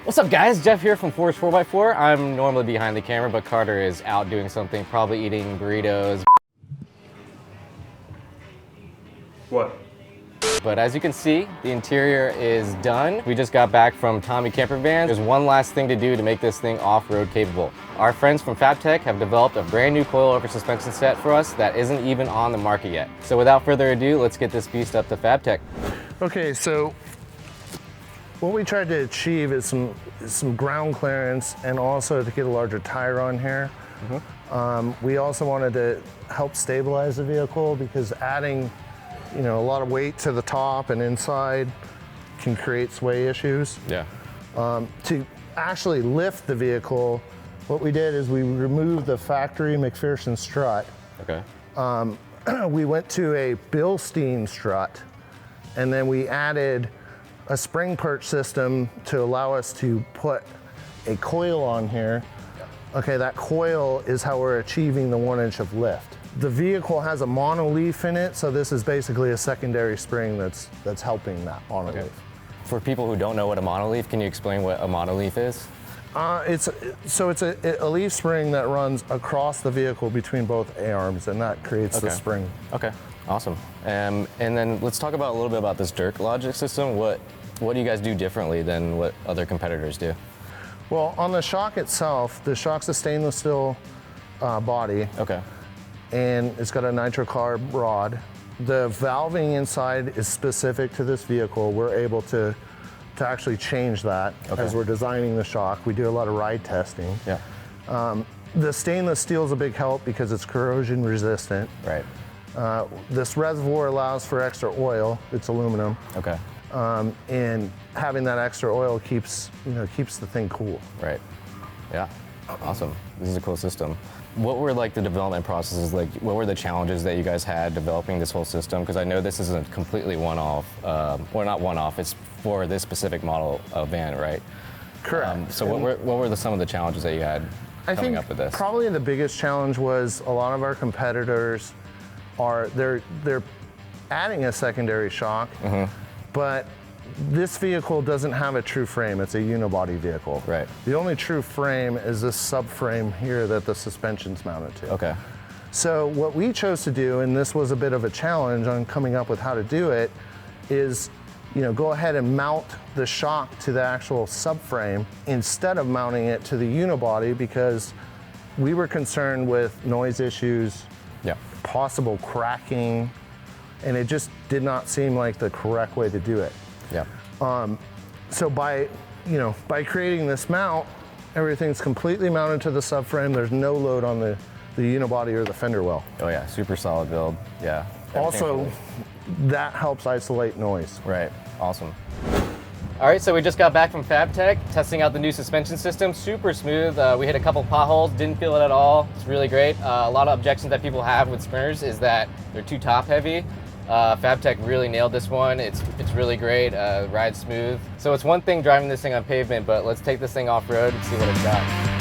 What's up guys, Jeff here from Force 4x4. I'm normally behind the camera, but Carter is out doing something, probably eating burritos. What? But as you can see, the interior is done. We just got back from Tommy Camper Van. There's one last thing to do to make this thing off-road capable. Our friends from Fabtech have developed a brand new coil-over suspension set for us that isn't even on the market yet. So without further ado, let's get this beast up to Fabtech. Okay, so what we tried to achieve is some ground clearance and also to get a larger tire on here. We also wanted to help stabilize the vehicle because adding a lot of weight to the top and inside can create sway issues. Yeah. To actually lift the vehicle, what we did is we removed the factory McPherson strut. Okay. We went to a Bilstein strut, and then we added a spring perch system to allow us to put a coil on here. Okay, that coil is how we're achieving the 1 inch of lift. The vehicle has a monoleaf in it, so this is basically a secondary spring that's helping that monoleaf. Okay. For people who don't know what a monoleaf, can you explain what a monoleaf is? It's a leaf spring that runs across the vehicle between both A-arms, and that creates the spring. Okay, awesome. And then let's talk about a little bit about this Dirk logic system. What do you guys do differently than what other competitors do? Well, on the shock itself, the shock's a stainless steel body. Okay. And it's got a nitrocarb rod. The valving inside is specific to this vehicle. We're able to actually change that as we're designing the shock. We do a lot of ride testing. Yeah. The stainless steel is a big help because it's corrosion resistant. Right. This reservoir allows for extra oil. It's aluminum. Okay. And having that extra oil keeps the thing cool. Right. Yeah. Awesome. This is a cool system. What were like the development processes like? What were the challenges that you guys had developing this whole system? Because I know this isn't completely one-off, or not one-off. It's for this specific model of van, right? Correct. So what were some of the challenges that you had coming up with this? Probably the biggest challenge was a lot of our competitors they're adding a secondary shock, but this vehicle doesn't have a true frame. It's a unibody vehicle. Right. The only true frame is this subframe here that the suspension's mounted to. Okay. So what we chose to do, and this was a bit of a challenge on coming up with how to do it, is go ahead and mount the shock to the actual subframe instead of mounting it to the unibody because we were concerned with noise issues, possible cracking, and it just did not seem like the correct way to do it. Yeah. So by creating this mount, everything's completely mounted to the subframe. There's no load on the unibody or the fender well. Oh yeah, super solid build. Yeah. Also, that helps isolate noise. Right. Awesome. All right, so we just got back from Fabtech, testing out the new suspension system. Super smooth. We hit a couple potholes, didn't feel it at all. It's really great. A lot of objections that people have with sprinters is that they're too top heavy. Fabtech really nailed this one. It's really great, rides smooth. So it's one thing driving this thing on pavement, but let's take this thing off-road and see what it's got.